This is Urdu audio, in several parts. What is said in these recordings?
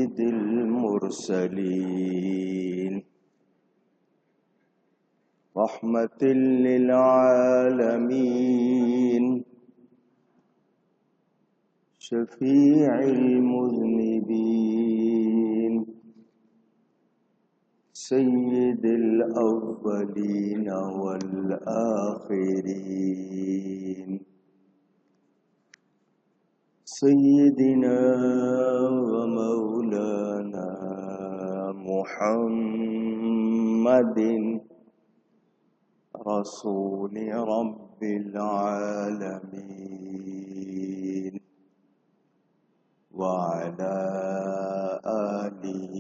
سيد المرسلين رحمة للعالمين شفيع المذنبين سيد الأولين والآخرين سيدنا ومولانا محمد رسول رب العالمين وعلى آله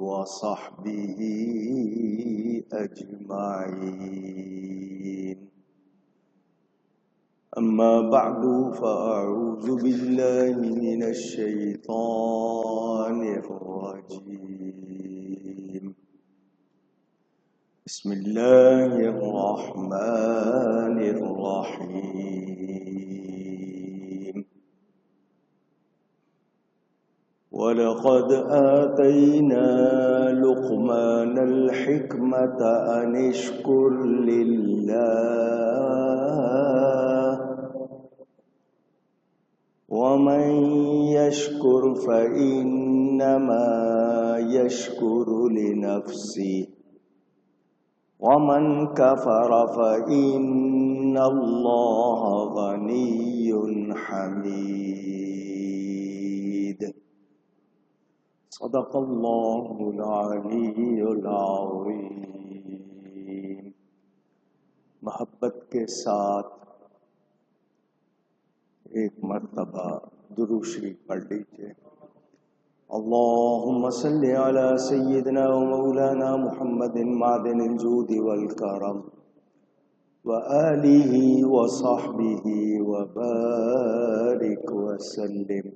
وصحبه أجمعين. أما بعد فأعوذ بالله من الشيطان الرجيم. بسم الله الرحمن الرحيم. ولقد آتينا لقمان الحكمة أن اشكر لله ومن يشكر فإنما يشكر لنفسه ومن كفر فإن الله غني حميد. صدق الله العلی العظیم. محبت کے ساتھ ایک مرتبہ درود شریف پڑھ لیجیے. اللهم صل على سيدنا ومولانا محمد معدن الجود والكرم وآله وصحبه وبارك وسلم.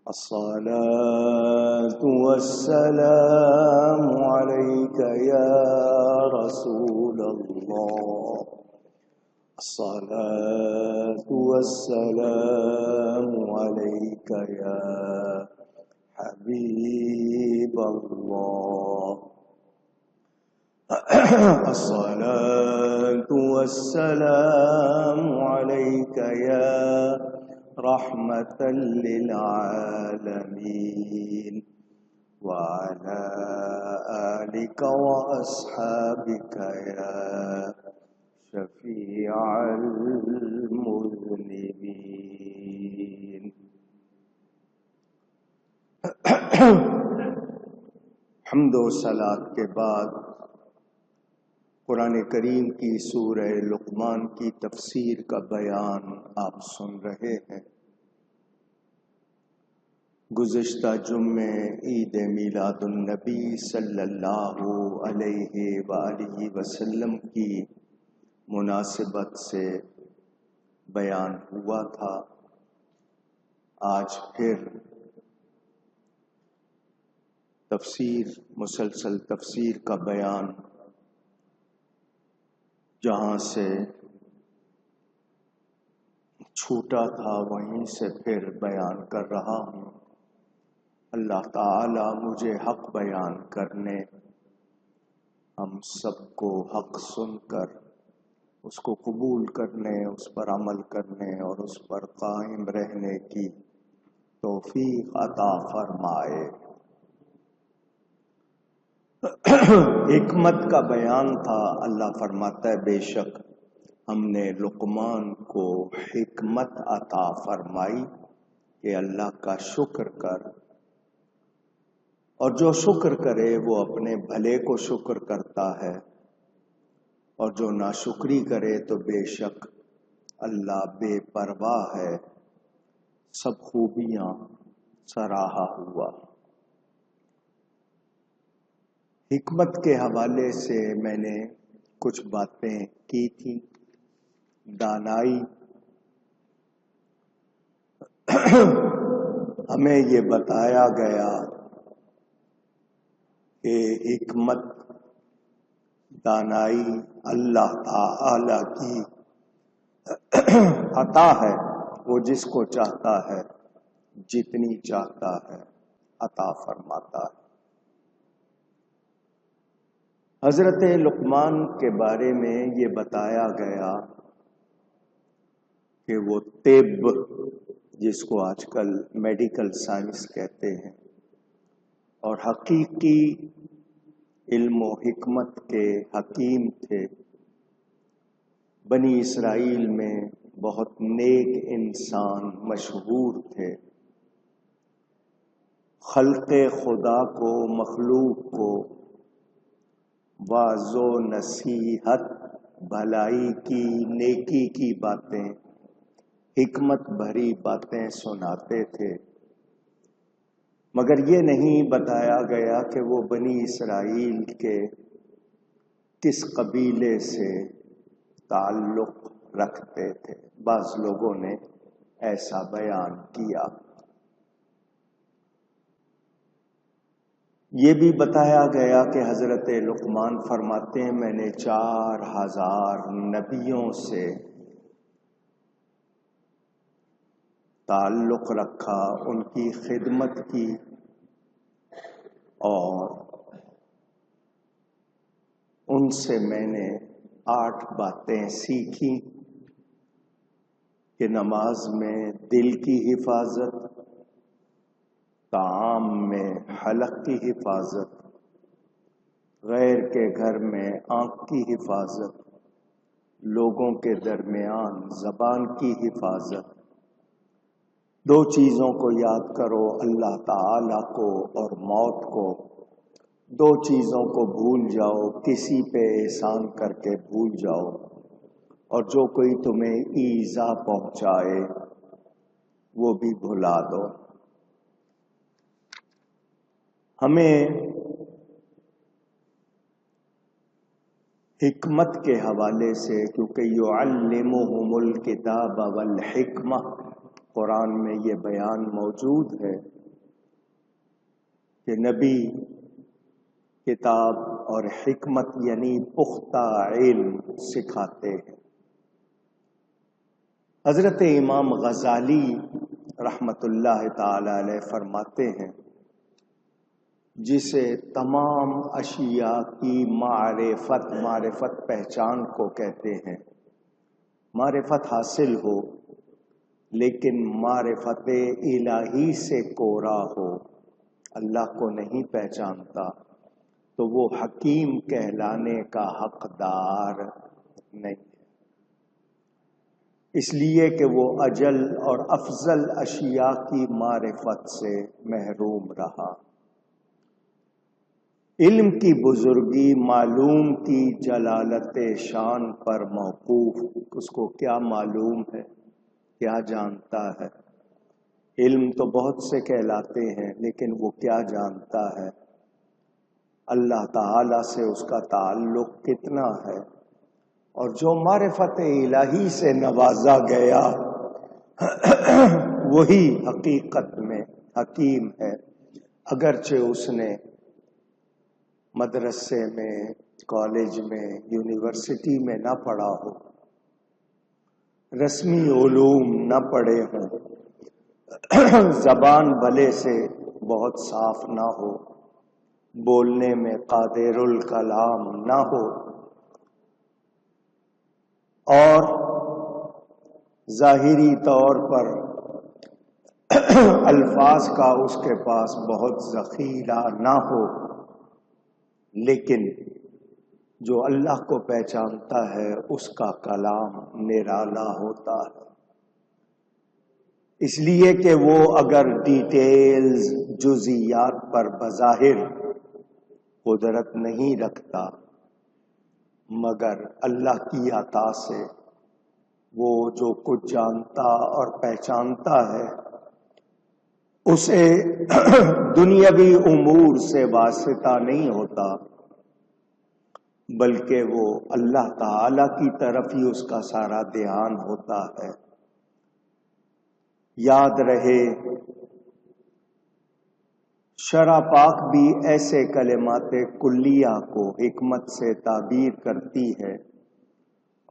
الصلاة والسلام عليك يا رسول الله. الصلاة والسلام عليك يا حبيب الله. الصلاة والسلام عليك يا رحمة للعالمين وعلى آلك وأصحابك يا شفيع المذنبين. حمد و صلاۃ کے بعد قرآن کریم کی سورہ لقمان کی تفسیر کا بیان آپ سن رہے ہیں. گزشتہ جمعے عید میلاد النبی صلی اللہ علیہ وآلہ وسلم کی مناسبت سے بیان ہوا تھا. آج پھر مسلسل تفسیر کا بیان جہاں سے چھوٹا تھا وہیں سے پھر بیان کر رہا ہوں. اللہ تعالی مجھے حق بیان کرنے، ہم سب کو حق سن کر اس کو قبول کرنے، اس پر عمل کرنے اور اس پر قائم رہنے کی توفیق عطا فرمائے. حکمت کا بیان تھا. اللہ فرماتا ہے بے شک ہم نے لقمان کو حکمت عطا فرمائی کہ اللہ کا شکر کر، اور جو شکر کرے وہ اپنے بھلے کو شکر کرتا ہے، اور جو ناشکری کرے تو بے شک اللہ بے پرواہ ہے، سب خوبیاں سراہا ہوا. حکمت کے حوالے سے میں نے کچھ باتیں کی تھی. دانائی ہمیں یہ بتایا گیا کہ حکمت دانائی اللہ تعالی کی عطا ہے، وہ جس کو چاہتا ہے جتنی چاہتا ہے عطا فرماتا ہے۔ حضرت لقمان کے بارے میں یہ بتایا گیا کہ وہ طب، جس کو آج کل میڈیکل سائنس کہتے ہیں، اور حقیقی علم و حکمت کے حکیم تھے۔ بنی اسرائیل میں بہت نیک انسان مشہور تھے۔ خلق خدا کو، مخلوق کو واعظ و نصیحت، بھلائی کی، نیکی کی باتیں، حکمت بھری باتیں سناتے تھے، مگر یہ نہیں بتایا گیا کہ وہ بنی اسرائیل کے کس قبیلے سے تعلق رکھتے تھے۔ بعض لوگوں نے ایسا بیان کیا۔ یہ بھی بتایا گیا کہ حضرت لقمان فرماتے ہیں میں نے 4000 نبیوں سے تعلق رکھا، ان کی خدمت کی، اور ان سے میں نے 8 باتیں سیکھی کہ نماز میں دل کی حفاظت، طعام میں حلق کی حفاظت، غیر کے گھر میں آنکھ کی حفاظت، لوگوں کے درمیان زبان کی حفاظت۔ 2 چیزوں کو یاد کرو، اللہ تعالی کو اور موت کو۔ 2 چیزوں کو بھول جاؤ، کسی پہ احسان کر کے بھول جاؤ، اور جو کوئی تمہیں ایذا پہنچائے وہ بھی بھلا دو۔ ہمیں حکمت کے حوالے سے، کیونکہ یعلمہم الکتاب والحکمہ، قرآن میں یہ بیان موجود ہے کہ نبی کتاب اور حکمت یعنی پختہ علم سکھاتے ہیں۔ حضرت امام غزالی رحمت اللہ تعالی علیہ فرماتے ہیں جسے تمام اشیاء کی معرفت پہچان کو کہتے ہیں، معرفت حاصل ہو لیکن معرفت الہی سے کورا ہو، اللہ کو نہیں پہچانتا، تو وہ حکیم کہلانے کا حقدار نہیں، اس لیے کہ وہ اجل اور افضل اشیاء کی معرفت سے محروم رہا۔ علم کی بزرگی معلوم کی جلالت شان پر موقوف، اس کو کیا معلوم ہے، کیا جانتا ہے۔ علم تو بہت سے کہلاتے ہیں لیکن وہ کیا جانتا ہے، اللہ تعالی سے اس کا تعلق کتنا ہے۔ اور جو معرفت الہی سے نوازا گیا وہی حقیقت میں حکیم ہے، اگرچہ اس نے مدرسے میں، کالج میں، یونیورسٹی میں نہ پڑھا ہو، رسمی علوم نہ پڑھے ہوں، زبان بھلے سے بہت صاف نہ ہو، بولنے میں قادر الکلام نہ ہو، اور ظاہری طور پر الفاظ کا اس کے پاس بہت ذخیرہ نہ ہو، لیکن جو اللہ کو پہچانتا ہے اس کا کلام نرالا ہوتا ہے، اس لیے کہ وہ اگر ڈیٹیلز، جزئیات پر بظاہر قدرت نہیں رکھتا، مگر اللہ کی عطا سے وہ جو کچھ جانتا اور پہچانتا ہے اسے دنیاوی امور سے واسطہ نہیں ہوتا، بلکہ وہ اللہ تعالی کی طرف ہی اس کا سارا دھیان ہوتا ہے۔ یاد رہے شرع پاک بھی ایسے کلمات کلیہ کو حکمت سے تعبیر کرتی ہے،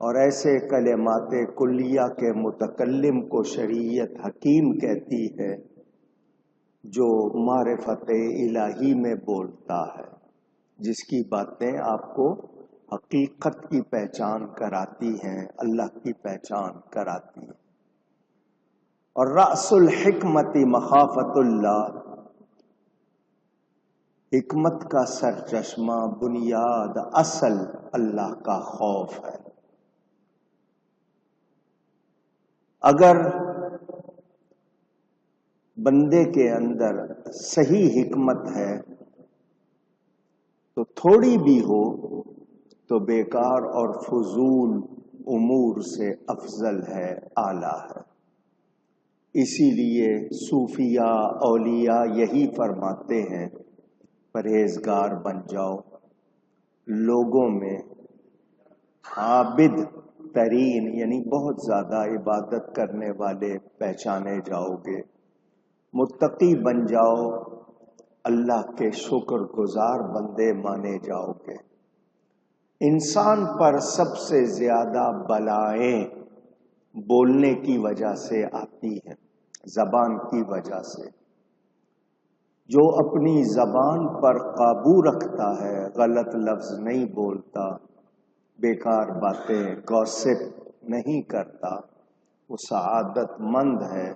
اور ایسے کلمات کلیہ کے متکلم کو شریعت حکیم کہتی ہے جو معرفت الہی میں بولتا ہے، جس کی باتیں آپ کو حقیقت کی پہچان کراتی ہیں، اللہ کی پہچان کراتی ہیں۔ اور رأس الحکمت مخافت اللہ، حکمت کا سرچشمہ، بنیاد، اصل اللہ کا خوف ہے۔ اگر بندے کے اندر صحیح حکمت ہے تو تھوڑی بھی ہو تو بیکار اور فضول امور سے افضل ہے، اعلیٰ ہے۔ اسی لیے صوفیاء، اولیاء یہی فرماتے ہیں، پرہیزگار بن جاؤ، لوگوں میں عابد ترین یعنی بہت زیادہ عبادت کرنے والے پہچانے جاؤ گے، متقی بن جاؤ، اللہ کے شکر گزار بندے مانے جاؤ گے۔ انسان پر سب سے زیادہ بلائیں بولنے کی وجہ سے آتی ہیں، زبان کی وجہ سے۔ جو اپنی زبان پر قابو رکھتا ہے، غلط لفظ نہیں بولتا، بیکار باتیں گوسپ نہیں کرتا، وہ سعادت مند ہے،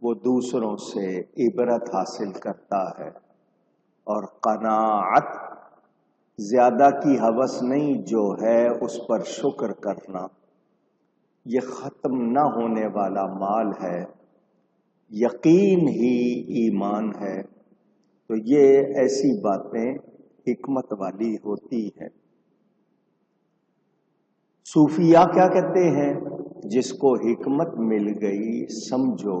وہ دوسروں سے عبرت حاصل کرتا ہے۔ اور قناعت، زیادہ کی ہوس نہیں، جو ہے اس پر شکر کرنا، یہ ختم نہ ہونے والا مال ہے، یقین ہی ایمان ہے۔ تو یہ ایسی باتیں حکمت والی ہوتی ہیں۔ صوفیاء کیا کہتے ہیں؟ جس کو حکمت مل گئی، سمجھو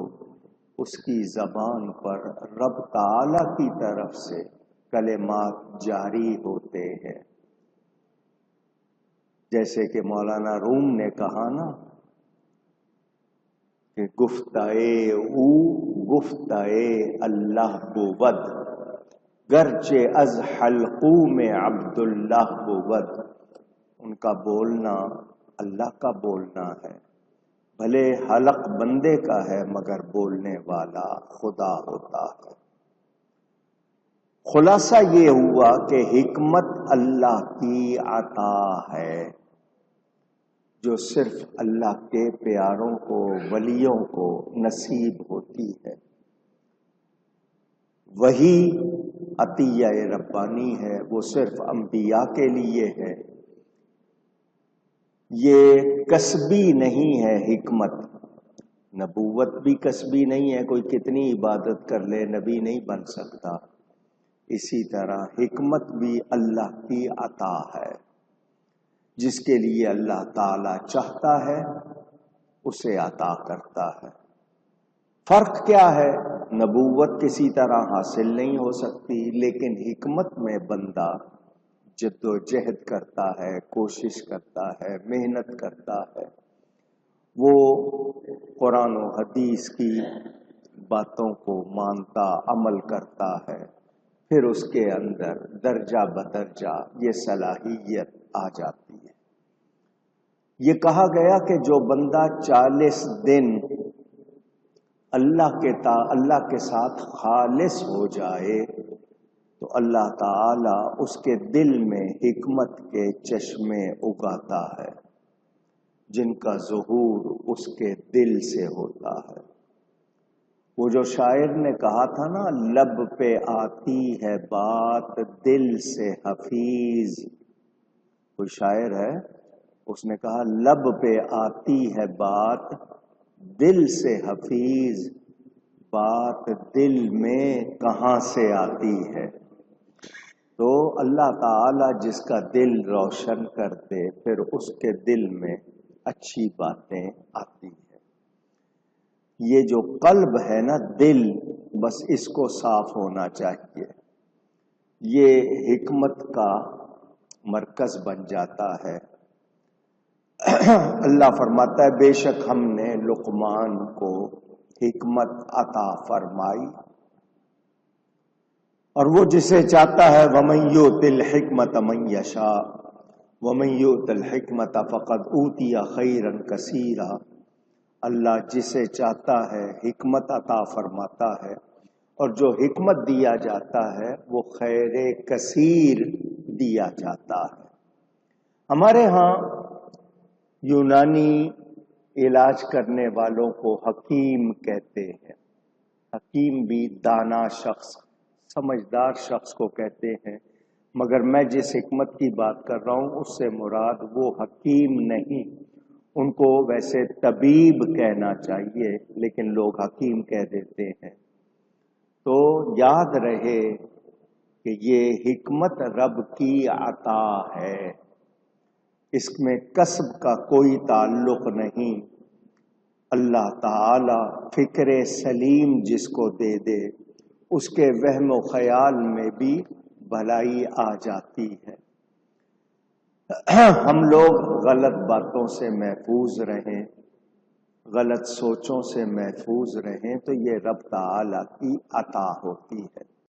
اس کی زبان پر رب تعالی کی طرف سے کلمات جاری ہوتے ہیں۔ جیسے کہ مولانا روم نے کہا نا کہ گفتائے او گفتائے اللہ بود، گرچہ از حلقو میں عبداللہ بود۔ ان کا بولنا اللہ کا بولنا ہے، بھلے حلق بندے کا ہے مگر بولنے والا خدا ہوتا ہے۔ خلاصہ یہ ہوا کہ حکمت اللہ کی عطا ہے، جو صرف اللہ کے پیاروں کو، ولیوں کو نصیب ہوتی ہے۔ وہی عطیہ ربانی ہے، وہ صرف انبیاء کے لیے ہے۔ یہ کسبی نہیں ہے حکمت، نبوت بھی کسبی نہیں ہے، کوئی کتنی عبادت کر لے نبی نہیں بن سکتا۔ اسی طرح حکمت بھی اللہ کی عطا ہے، جس کے لیے اللہ تعالی چاہتا ہے اسے عطا کرتا ہے۔ فرق کیا ہے؟ نبوت کسی طرح حاصل نہیں ہو سکتی، لیکن حکمت میں بندہ جد و جہد کرتا ہے، کوشش کرتا ہے، محنت کرتا ہے، وہ قرآن و حدیث کی باتوں کو مانتا، عمل کرتا ہے، پھر اس کے اندر درجہ بدرجہ یہ صلاحیت آ جاتی ہے۔ یہ کہا گیا کہ جو بندہ 40 دن اللہ کے ساتھ خالص ہو جائے تو اللہ تعالی اس کے دل میں حکمت کے چشمے اگاتا ہے، جن کا ظہور اس کے دل سے ہوتا ہے۔ وہ جو شاعر نے کہا تھا نا، لب پہ آتی ہے بات دل سے حفیظ، کوئی شاعر ہے، اس نے کہا لب پہ آتی ہے بات دل سے حفیظ، بات دل میں کہاں سے آتی ہے۔ تو اللہ تعالی جس کا دل روشن کر دے، پھر اس کے دل میں اچھی باتیں آتی ہیں۔ یہ جو قلب ہے نا، دل، بس اس کو صاف ہونا چاہیے، یہ حکمت کا مرکز بن جاتا ہے۔ اللہ فرماتا ہے بے شک ہم نے لقمان کو حکمت عطا فرمائی، اور وہ جسے چاہتا ہے وَمَن يُؤْتِ الْحِكْمَةَ مَن يَشَاءُ وَمَن يُؤْتَ الْحِكْمَةَ فَقَدْ أُوتِيَ خَيْرًا كَثِيرًا۔ اللہ جسے چاہتا ہے حکمت عطا فرماتا ہے، اور جو حکمت دیا جاتا ہے وہ خیر کثیر دیا جاتا ہے۔ ہمارے ہاں یونانی علاج کرنے والوں کو حکیم کہتے ہیں۔ حکیم بھی دانا شخص، سمجھدار شخص کو کہتے ہیں، مگر میں جس حکمت کی بات کر رہا ہوں اس سے مراد وہ حکیم نہیں، ان کو ویسے طبیب کہنا چاہیے لیکن لوگ حکیم کہہ دیتے ہیں۔ تو یاد رہے کہ یہ حکمت رب کی عطا ہے، اس میں کسب کا کوئی تعلق نہیں۔ اللہ تعالی فکر سلیم جس کو دے دے اس کے وہم و خیال میں بھی بھلائی آ جاتی ہے۔ ہم لوگ غلط باتوں سے محفوظ رہیں، غلط سوچوں سے محفوظ رہیں تو یہ رب تعالی کی عطا ہوتی ہے۔